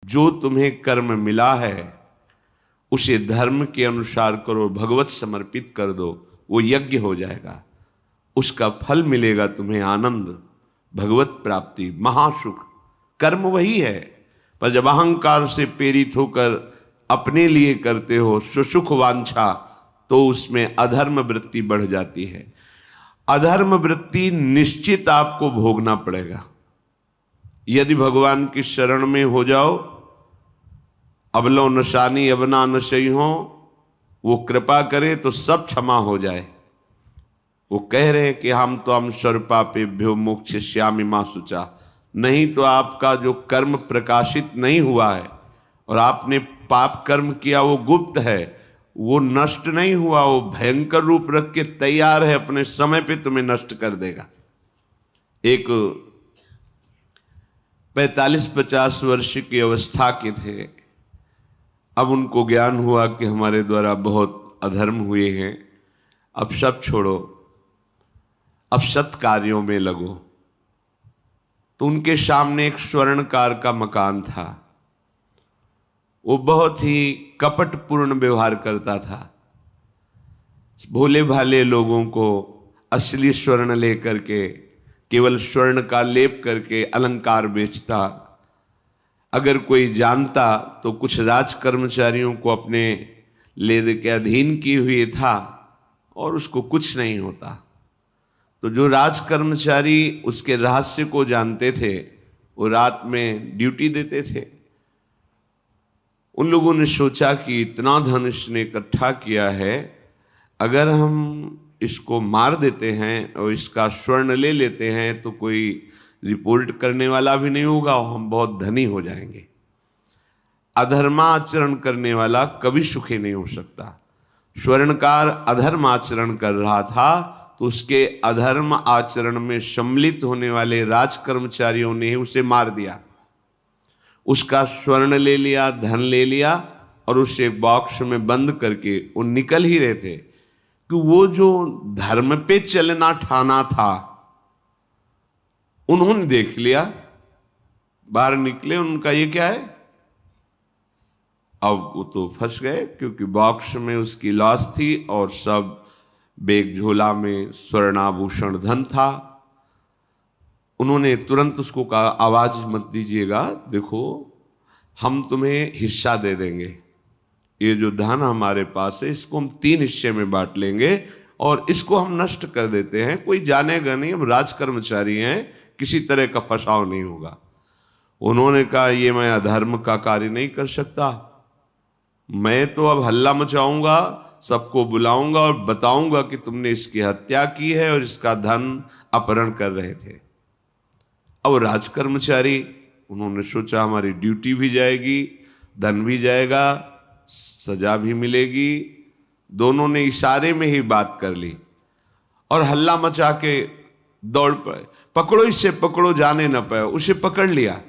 जो तुम्हें कर्म मिला है उसे धर्म के अनुसार करो, भगवत समर्पित कर दो, वो यज्ञ हो जाएगा, उसका फल मिलेगा तुम्हें आनंद, भगवत प्राप्ति, महासुख। कर्म वही है, पर जब अहंकार से प्रेरित होकर अपने लिए करते हो सुसुख वांछा, तो उसमें अधर्म वृत्ति बढ़ जाती है। अधर्म वृत्ति निश्चित आपको भोगना पड़ेगा। यदि भगवान की शरण में हो जाओ, अबलो नशानी अबना नशई हो, वो कृपा करे तो सब क्षमा हो जाए। वो कह रहे हैं कि हम तो हम सर्वपापेभ्यो मोक्षयिष्यामि मा शुचा। नहीं तो आपका जो कर्म प्रकाशित नहीं हुआ है और आपने पाप कर्म किया वो गुप्त है, वो नष्ट नहीं हुआ, वो भयंकर रूप रख के तैयार है, अपने समय पे तुम्हें नष्ट कर देगा। एक 45-50 वर्ष की अवस्था के थे, अब उनको ज्ञान हुआ कि हमारे द्वारा बहुत अधर्म हुए हैं, अब सब छोड़ो, अब सत् कार्यों में लगो। तो उनके सामने एक स्वर्णकार का मकान था। वो बहुत ही कपटपूर्ण व्यवहार करता था, भोले भाले लोगों को असली स्वर्ण लेकर के केवल स्वर्ण का लेप करके अलंकार बेचता। अगर कोई जानता तो कुछ राज कर्मचारियों को अपने ले दे के अधीन किए हुए था और उसको कुछ नहीं होता। तो जो राज कर्मचारी उसके रहस्य को जानते थे वो रात में ड्यूटी देते थे। उन लोगों ने सोचा कि इतना धन इसने इकट्ठा किया है, अगर हम इसको मार देते हैं और इसका स्वर्ण ले लेते हैं तो कोई रिपोर्ट करने वाला भी नहीं होगा और हम बहुत धनी हो जाएंगे। अधर्माचरण करने वाला कभी सुखी नहीं हो सकता। स्वर्णकार अधर्म आचरण कर रहा था तो उसके अधर्म आचरण में सम्मिलित होने वाले राज कर्मचारियों ने उसे मार दिया, उसका स्वर्ण ले लिया, धन ले लिया और उसे एक बॉक्स में बंद करके वो निकल ही रहे थे कि वो जो धर्म पे चलना ठाना था उन्होंने देख लिया। बाहर निकले, उनका ये क्या है, अब वो तो फंस गए क्योंकि बॉक्स में उसकी लाश थी और सब बैग झोला में स्वर्णाभूषण धन था। उन्होंने तुरंत उसको कहा, आवाज मत दीजिएगा, देखो हम तुम्हें हिस्सा दे देंगे, ये जो धन हमारे पास है इसको हम 3 हिस्से में बांट लेंगे और इसको हम नष्ट कर देते हैं, कोई जानेगा नहीं, हम राज कर्मचारी हैं, किसी तरह का फसाव नहीं होगा। उन्होंने कहा, ये मैं अधर्म का कार्य नहीं कर सकता, मैं तो अब हल्ला मचाऊंगा, सबको बुलाऊंगा और बताऊंगा कि तुमने इसकी हत्या की है और इसका धन अपहरण कर रहे थे। अब राज कर्मचारी, उन्होंने सोचा हमारी ड्यूटी भी जाएगी, धन भी जाएगा, सजा भी मिलेगी। दोनों ने इशारे में ही बात कर ली और हल्ला मचा के दौड़ पड़े, पकड़ो इसे, पकड़ो, जाने न पाए। उसे पकड़ लिया,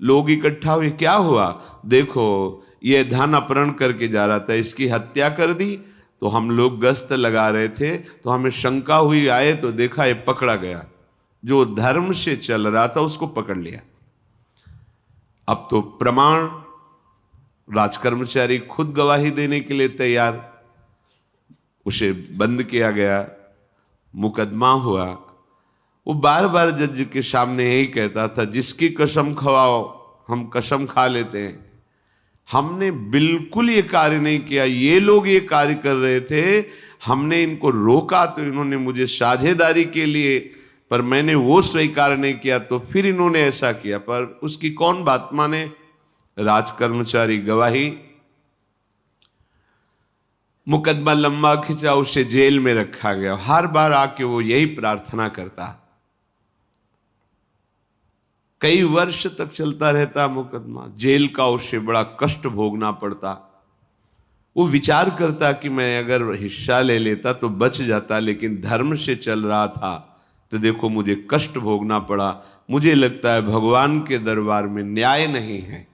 लोग इकट्ठा हुए, क्या हुआ, देखो ये धन अपहरण करके जा रहा था, इसकी हत्या कर दी। तो हम लोग गश्त लगा रहे थे तो हमें शंका हुई, आए तो देखा ये पकड़ा गया, जो धर्म से चल रहा था उसको पकड़ लिया। अब तो प्रमाण, राजकर्मचारी खुद गवाही देने के लिए तैयार, उसे बंद किया गया, मुकदमा हुआ। वो बार बार जज के सामने यही कहता था, जिसकी कसम खवाओ हम कसम खा लेते हैं, हमने बिल्कुल ये कार्य नहीं किया, ये लोग ये कार्य कर रहे थे, हमने इनको रोका तो इन्होंने मुझे साझेदारी के लिए, पर मैंने वो स्वीकार नहीं किया तो फिर इन्होंने ऐसा किया। पर उसकी कौन बात माने, राजकर्मचारी गवाही। मुकदमा लंबा खिंचा, उसे जेल में रखा गया। हर बार आके वो यही प्रार्थना करता, कई वर्ष तक चलता रहता मुकदमा, जेल का उसे बड़ा कष्ट भोगना पड़ता। वो विचार करता कि मैं अगर हिस्सा ले लेता तो बच जाता, लेकिन धर्म से चल रहा था तो देखो मुझे कष्ट भोगना पड़ा। मुझे लगता है भगवान के दरबार में न्याय नहीं है,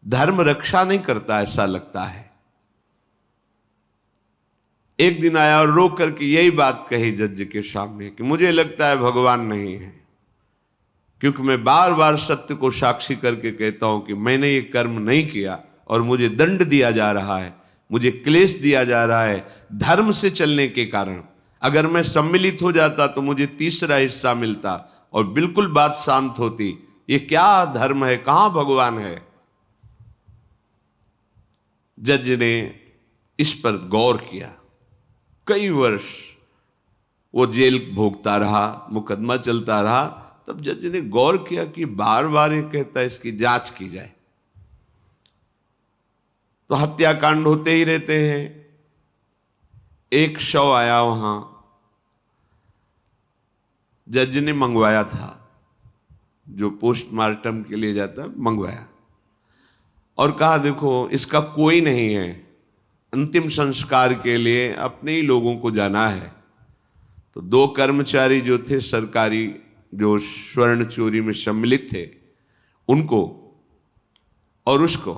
धर्म रक्षा नहीं करता, ऐसा लगता है। एक दिन आया और रो करके यही बात कही जज के सामने कि मुझे लगता है भगवान नहीं है। क्योंकि मैं बार बार सत्य को साक्षी करके कहता हूं कि मैंने ये कर्म नहीं किया और मुझे दंड दिया जा रहा है, मुझे क्लेश दिया जा रहा है धर्म से चलने के कारण। अगर मैं सम्मिलित हो जाता तो मुझे तीसरा हिस्सा मिलता और बिल्कुल बात शांत होती। ये क्या धर्म है, कहां भगवान है? जज ने इस पर गौर किया। कई वर्ष वो जेल भोगता रहा, मुकदमा चलता रहा। तब जज ने गौर किया कि बार बार ये कहता है इसकी जांच की जाए, तो हत्याकांड होते ही रहते हैं। एक शव आया वहां, जज ने मंगवाया था, जो पोस्टमार्टम के लिए जाता मंगवाया और कहा देखो इसका कोई नहीं है, अंतिम संस्कार के लिए अपने ही लोगों को जाना है। तो 2 कर्मचारी जो थे सरकारी, जो स्वर्ण चोरी में सम्मिलित थे, उनको और उसको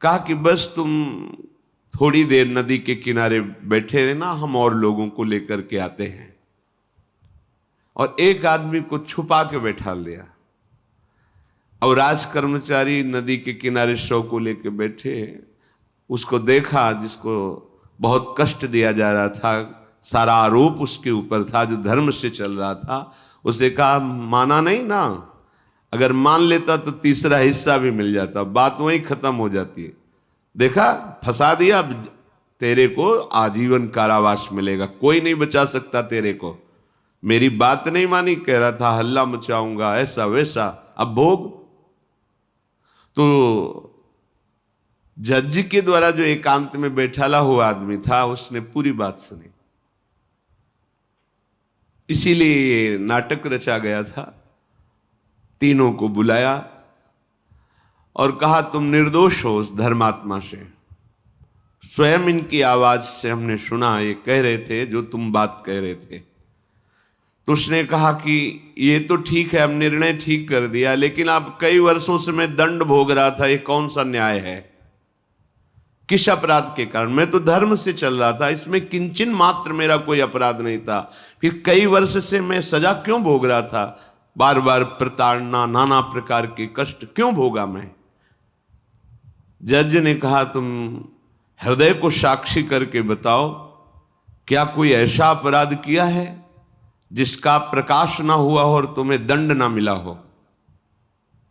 कहा कि बस तुम थोड़ी देर नदी के किनारे बैठे रहना, हम और लोगों को लेकर के आते हैं। और एक आदमी को छुपा के बैठा लिया और राज कर्मचारी नदी के किनारे शव को लेकर बैठे। उसको देखा जिसको बहुत कष्ट दिया जा रहा था, सारा आरोप उसके ऊपर था, जो धर्म से चल रहा था। उसे कहा माना नहीं ना, अगर मान लेता तो तीसरा हिस्सा भी मिल जाता, बात वहीं खत्म हो जाती है। देखा, फंसा दिया, तेरे को आजीवन कारावास मिलेगा, कोई नहीं बचा सकता तेरे को। मेरी बात नहीं मानी, कह रहा था हल्ला मचाऊंगा, ऐसा वैसा, अब भोग। तो जज के द्वारा जो एकांत में बैठाला हुआ आदमी था, उसने पूरी बात सुनी। इसीलिए ये नाटक रचा गया था। तीनों को बुलाया और कहा तुम निर्दोष हो उस धर्मात्मा से। स्वयं इनकी आवाज से हमने सुना, ये कह रहे थे जो तुम बात कह रहे थे। तो उसने कहा कि ये तो ठीक है, अब निर्णय ठीक कर दिया, लेकिन अब कई वर्षों से मैं दंड भोग रहा था, ये कौन सा न्याय है? किस अपराध के कारण? मैं तो धर्म से चल रहा था, इसमें किंचन मात्र मेरा कोई अपराध नहीं था। फिर कई वर्ष से मैं सजा क्यों भोग रहा था? बार बार प्रताड़ना, नाना प्रकार के कष्ट क्यों भोगा मैं? जज ने कहा तुम हृदय को साक्षी करके बताओ, क्या कोई ऐसा अपराध किया है जिसका प्रकाश ना हुआ हो और तुम्हें दंड ना मिला हो?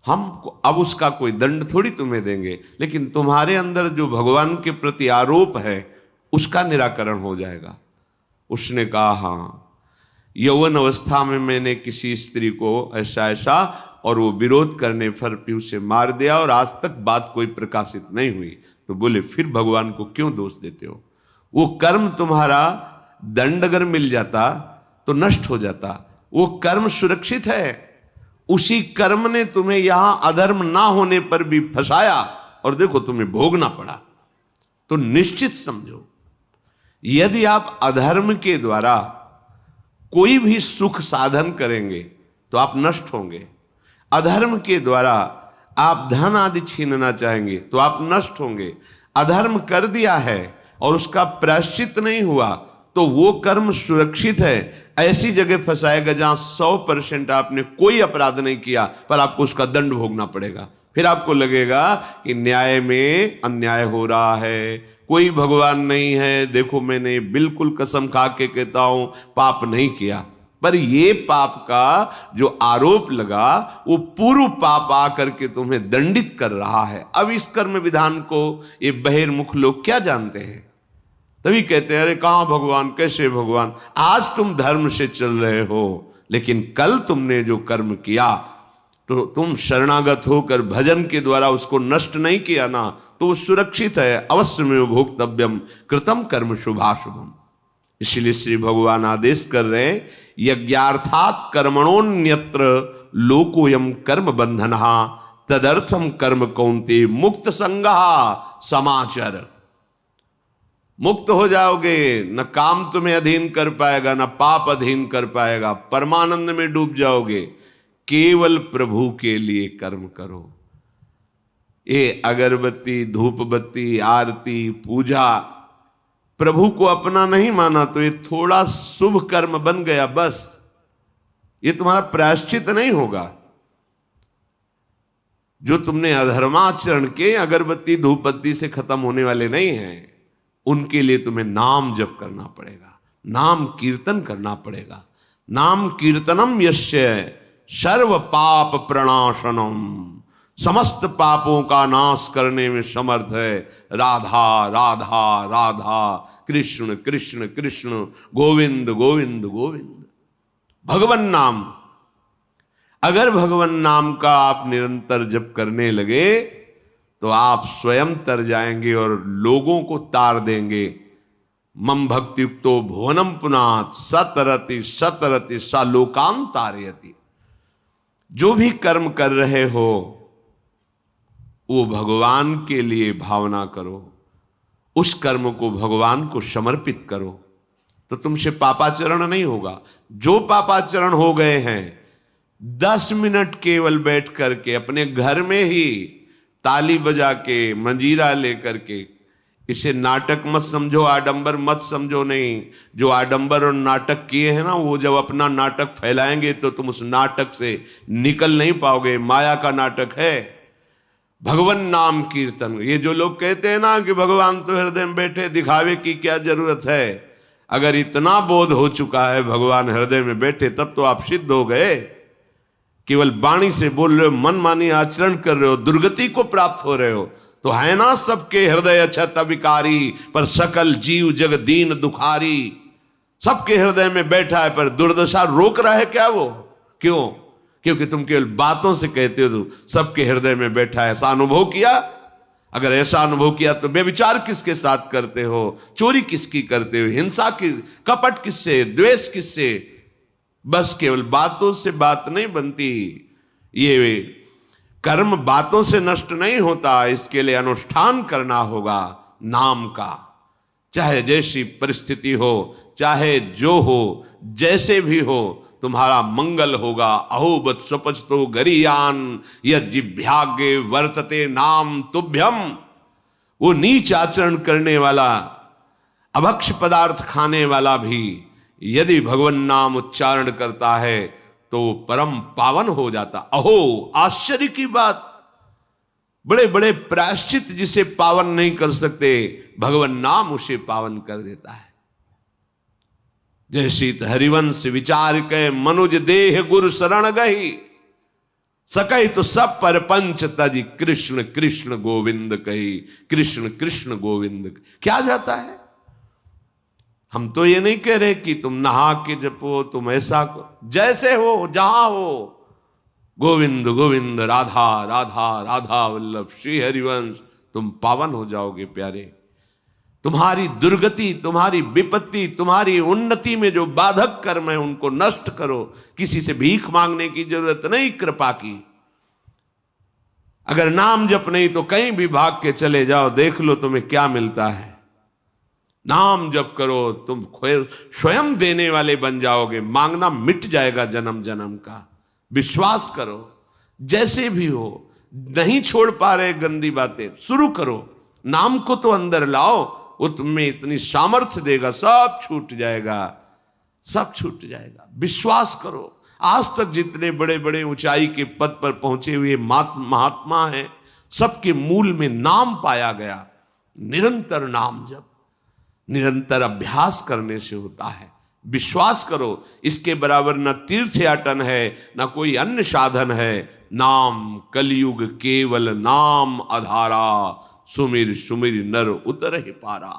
हम अब उसका कोई दंड थोड़ी तुम्हें देंगे, लेकिन तुम्हारे अंदर जो भगवान के प्रति आरोप है उसका निराकरण हो जाएगा। उसने कहा हाँ, यौवन अवस्था में मैंने किसी स्त्री को ऐसा ऐसा, और वो विरोध करने पर भी उसे मार दिया और आज तक बात कोई प्रकाशित नहीं हुई। तो बोले फिर भगवान को क्यों दोष देते हो? वो कर्म तुम्हारा दंड अगर मिल जाता तो नष्ट हो जाता, वो कर्म सुरक्षित है। उसी कर्म ने तुम्हें यहां अधर्म ना होने पर भी फंसाया और देखो तुम्हें भोगना पड़ा। तो निश्चित समझो, यदि आप अधर्म के द्वारा कोई भी सुख साधन करेंगे तो आप नष्ट होंगे। अधर्म के द्वारा आप धन आदि छीनना चाहेंगे तो आप नष्ट होंगे। अधर्म कर दिया है और उसका प्रायश्चित नहीं हुआ तो वो कर्म सुरक्षित है। ऐसी जगह फंसाएगा जहां 100% आपने कोई अपराध नहीं किया पर आपको उसका दंड भोगना पड़ेगा। फिर आपको लगेगा कि न्याय में अन्याय हो रहा है, कोई भगवान नहीं है। देखो मैंने बिल्कुल कसम खा के कहता हूं पाप नहीं किया, पर ये पाप का जो आरोप लगा वो पूर्व पाप आकर के तुम्हें दंडित कर रहा है। अब इस कर्म विधान को ये बहिर्मुख लोग क्या जानते हैं? तभी कहते हैं अरे कहां भगवान, कैसे भगवान? आज तुम धर्म से चल रहे हो, लेकिन कल तुमने जो कर्म किया तो तुम शरणागत होकर भजन के द्वारा उसको नष्ट नहीं किया ना, तो वो सुरक्षित है। अवश्य में भोक्तव्यम कृतम कर्म शुभाशुभम। इसलिए श्री भगवान आदेश कर रहे हैं यज्ञार्थात कर्मणोन्यत्र लोकोयम कर्म बंधनहा तदर्थम कर्म कौन्ते मुक्त संगहा समाचर। मुक्त हो जाओगे, न काम तुम्हें अधीन कर पाएगा, न पाप अधीन कर पाएगा, परमानंद में डूब जाओगे। केवल प्रभु के लिए कर्म करो। ये अगरबत्ती, धूप बत्ती, आरती, पूजा प्रभु को अपना नहीं माना तो ये थोड़ा शुभ कर्म बन गया, बस ये तुम्हारा प्रायश्चित नहीं होगा। जो तुमने अधर्माचरण के अगरबत्ती धूपबत्ती से खत्म होने वाले नहीं हैं, उनके लिए तुम्हें नाम जप करना पड़ेगा, नाम कीर्तन करना पड़ेगा। नाम कीर्तनम यस्य सर्व पाप प्रणाशनम, समस्त पापों का नाश करने में समर्थ है। राधा राधा राधा, कृष्ण कृष्ण कृष्ण, गोविंद गोविंद गोविंद। भगवन नाम, अगर भगवन नाम का आप निरंतर जप करने लगे तो आप स्वयं तर जाएंगे और लोगों को तार देंगे। मम भक्तियुक्तो भुवनम पुनात् सतरति सतरति सा लोकान तारयति। जो भी कर्म कर रहे हो वो भगवान के लिए भावना करो, उस कर्म को भगवान को समर्पित करो, तो तुमसे पापाचरण नहीं होगा। जो पापाचरण हो गए हैं 10 मिनट केवल बैठ करके अपने घर में ही ताली बजा के मंजीरा लेकर के, इसे नाटक मत समझो, आडंबर मत समझो। नहीं, जो आडंबर और नाटक किए हैं ना, वो जब अपना नाटक फैलाएंगे तो तुम उस नाटक से निकल नहीं पाओगे। माया का नाटक है। भगवान नाम कीर्तन, ये जो लोग कहते हैं ना कि भगवान तो हृदय में बैठे, दिखावे की क्या जरूरत है। अगर इतना बोध हो चुका है भगवान हृदय में बैठे, तब तो आप सिद्ध हो गए। केवल वाणी से बोल रहे हो, मन मानी आचरण कर रहे हो, दुर्गति को प्राप्त हो रहे हो, तो है ना सबके हृदय अछत विकारी, पर सकल जीव जग दीन दुखारी। सबके हृदय में बैठा है, पर दुर्दशा रोक रहा है क्या वो? क्यों? क्योंकि तुम केवल बातों से कहते हो तो सबके हृदय में बैठा है। ऐसा अनुभव किया? अगर ऐसा अनुभव किया तो व्यभिचार किसके साथ करते हो, चोरी किसकी करते हो, हिंसा की, कपट किससे, द्वेष किससे? बस केवल बातों से बात नहीं बनती। ये कर्म बातों से नष्ट नहीं होता, इसके लिए अनुष्ठान करना होगा नाम का। चाहे जैसी परिस्थिति हो, चाहे जो हो, जैसे भी हो, तुम्हारा मंगल होगा। अहोबत स्वपचतो गरियान यज्जिभ्यागे वर्तते नाम तुभ्यम। वो नीच आचरण करने वाला, अभक्ष पदार्थ खाने वाला भी यदि भगवान नाम उच्चारण करता है तो परम पावन हो जाता। अहो, आश्चर्य की बात! बड़े बड़े प्रायश्चित जिसे पावन नहीं कर सकते, भगवान नाम उसे पावन कर देता है। जय शीत हरिवंश विचार के मनुज देह गुरु शरण गही, सकई तो सब पर पंच तजी कृष्ण कृष्ण गोविंद कही। कृष्ण कृष्ण गोविंद क्या जाता है? हम तो ये नहीं कह रहे कि तुम नहा के जपो, तुम ऐसा को, जैसे हो जहां हो, गोविंद गोविंद राधा राधा राधा वल्लभ श्री हरिवंश, तुम पावन हो जाओगे प्यारे। तुम्हारी दुर्गति, तुम्हारी विपत्ति, तुम्हारी उन्नति में जो बाधक कर्म है उनको नष्ट करो। किसी से भीख मांगने की जरूरत नहीं, कृपा की। अगर नाम जप नहीं तो कहीं भी भाग के चले जाओ, देख लो तुम्हें क्या मिलता है। नाम जप करो, तुम स्वयं देने वाले बन जाओगे। मांगना मिट जाएगा जन्म जन्म का। विश्वास करो, जैसे भी हो। नहीं छोड़ पा रहे गंदी बातें, शुरू करो। नाम को तो अंदर लाओ, वो तुम्हें इतनी सामर्थ्य देगा, सब छूट जाएगा, सब छूट जाएगा। विश्वास करो। आज तक जितने बड़े बड़े ऊंचाई के पद पर पहुंचे हुए महात्मा हैं, सबके मूल में नाम पाया गया। निरंतर नाम जप, निरंतर अभ्यास करने से होता है। विश्वास करो, इसके बराबर न तीर्थयाटन है, न कोई अन्य साधन है। नाम कलयुग केवल नाम आधारा, सुमिर सुमिर नर उतर ही पारा।